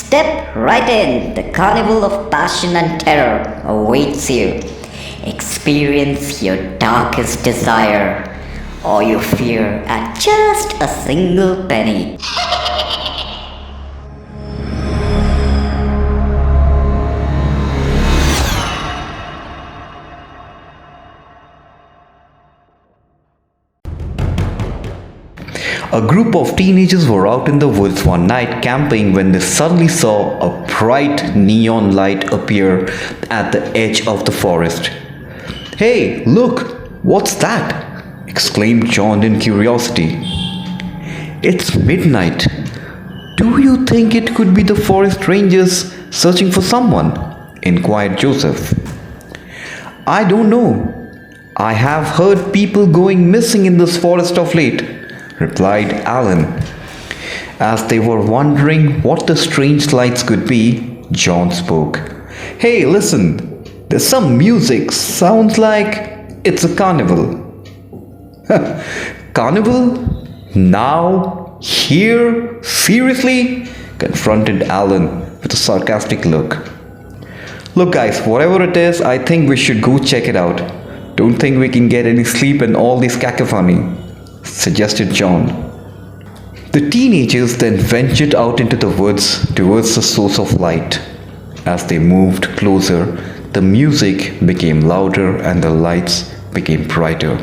Step right in. The carnival of passion and terror awaits you. Experience your darkest desire or your fear at just a single penny. A group of teenagers were out in the woods one night camping when they suddenly saw a bright neon light appear at the edge of the forest. "Hey, look! What's that?" exclaimed John in curiosity. "It's midnight. Do you think it could be the forest rangers searching for someone?" inquired Joseph. "I don't know. I have heard people going missing in this forest of late," replied Alan. As they were wondering what the strange lights could be, John spoke. "Hey, listen! There's some music. Sounds like it's a carnival." "Carnival? Now? Here? Seriously?" confronted Alan with a sarcastic look. "Look guys, whatever it is, I think we should go check it out. Don't think we can get any sleep in all this cacophony," suggested John. The teenagers then ventured out into the woods towards the source of light. As they moved closer, the music became louder and the lights became brighter.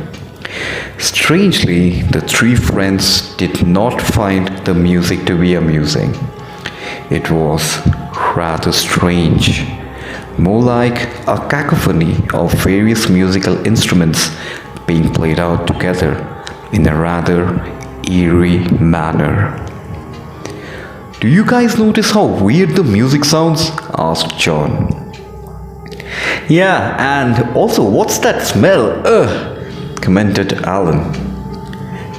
Strangely, the three friends did not find the music to be amusing. It was rather strange, more like a cacophony of various musical instruments being played out together in a rather eerie manner. "Do you guys notice how weird the music sounds?" asked John. "Yeah, and also what's that smell? Ugh!" commented Alan.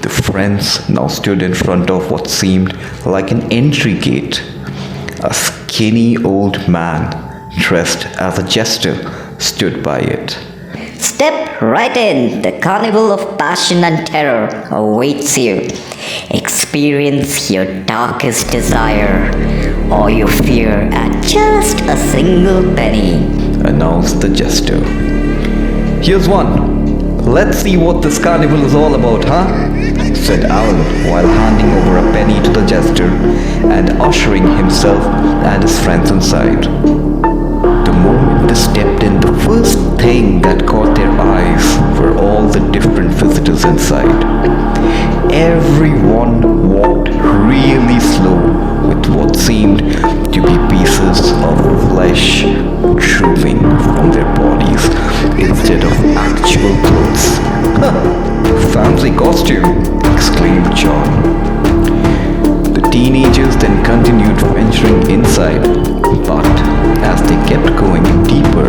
The friends now stood in front of what seemed like an entry gate. A skinny old man dressed as a jester stood by it. Step right in. The carnival of passion and terror awaits you. Experience your darkest desire or your fear at just a single penny, announced the jester. "Here's one. Let's see what this carnival is all about, huh?" said Alan while handing over a penny to the jester and ushering himself and his friends inside. The moment they stepped in, the first thing that caught their eyes were all the different visitors inside. Everyone walked really slow with what seemed to be pieces of flesh drooping from their bodies instead of actual clothes. "Fancy costume!" exclaimed John. The teenagers then continued venturing inside, but as they kept going deeper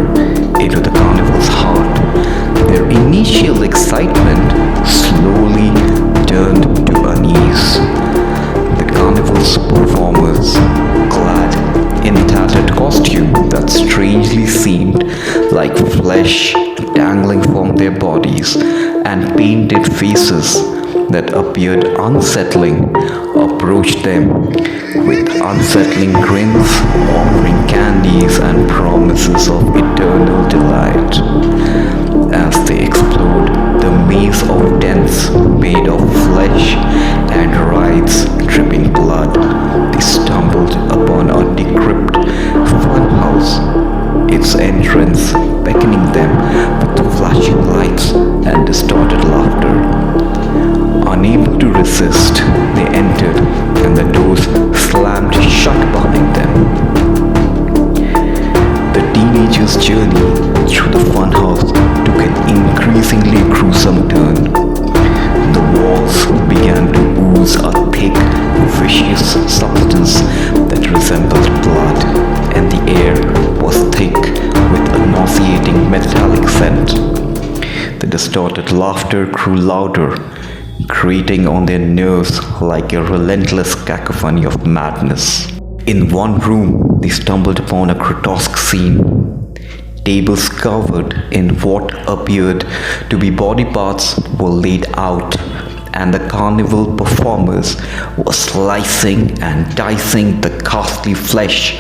into the carnival's heart, their initial excitement slowly turned to unease. The carnival's performers, clad in tattered costume that strangely seemed like flesh dangling from their bodies and painted faces that appeared unsettling, approached them with unsettling grins, offering candies and promises of eternal delight. As they explored the maze of tents made of flesh and rides dripping blood, they stumbled upon a decrepit funhouse, its entrance beckoning them with flashing lights and distorted laughter. Unable to resist, they entered and the doors slammed shut behind them. The teenagers' journey through the funhouse took an increasingly gruesome turn. The walls began to ooze a thick, viscous substance that resembled blood, and the air was thick with a nauseating metallic scent. The distorted laughter grew louder, grating on their nerves like a relentless cacophony of madness. In one room, they stumbled upon a grotesque scene. Tables covered in what appeared to be body parts were laid out, and the carnival performers were slicing and dicing the ghastly flesh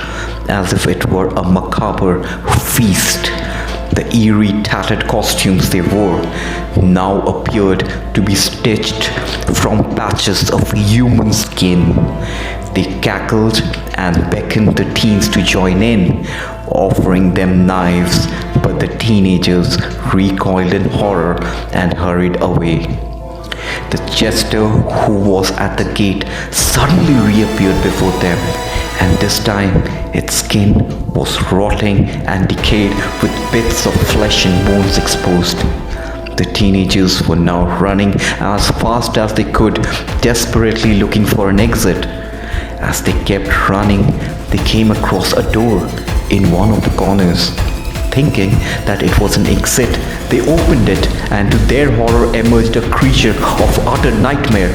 as if it were a macabre feast. The eerie tattered costumes they wore now appeared to be stitched from patches of human skin. They cackled and beckoned the teens to join in, offering them knives, but the teenagers recoiled in horror and hurried away. The jester who was at the gate suddenly reappeared before them, and this time its skin was rotting and decayed with bits of flesh and bones exposed. The teenagers were now running as fast as they could, desperately looking for an exit. As they kept running, they came across a door in one of the corners. Thinking that it was an exit, they opened it, and to their horror emerged a creature of utter nightmare.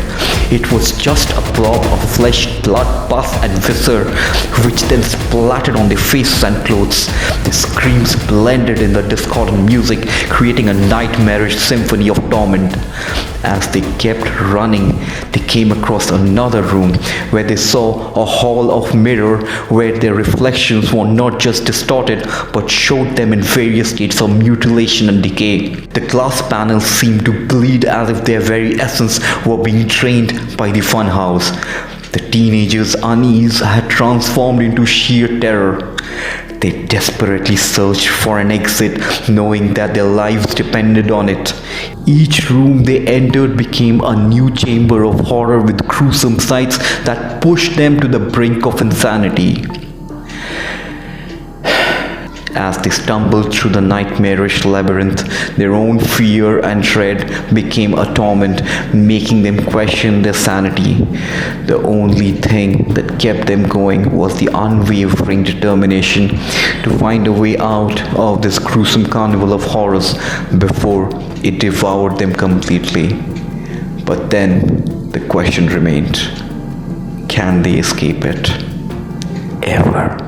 It was just a blob of flesh, blood, pus, and viscera, which then splattered on their faces and clothes. The screams blended in the discordant music, creating a nightmarish symphony of torment. As they kept running, they came across another room where they saw a hall of mirror where their reflections were not just distorted but showed them in various states of mutilation and decay. The glass panels seemed to bleed as if their very essence were being drained by the funhouse. The teenagers' unease had transformed into sheer terror. They desperately searched for an exit, knowing that their lives depended on it. Each room they entered became a new chamber of horror with gruesome sights that pushed them to the brink of insanity. As they stumbled through the nightmarish labyrinth, their own fear and dread became a torment, making them question their sanity. The only thing that kept them going was the unwavering determination to find a way out of this gruesome carnival of horrors before it devoured them completely. But then the question remained: can they escape it? Ever?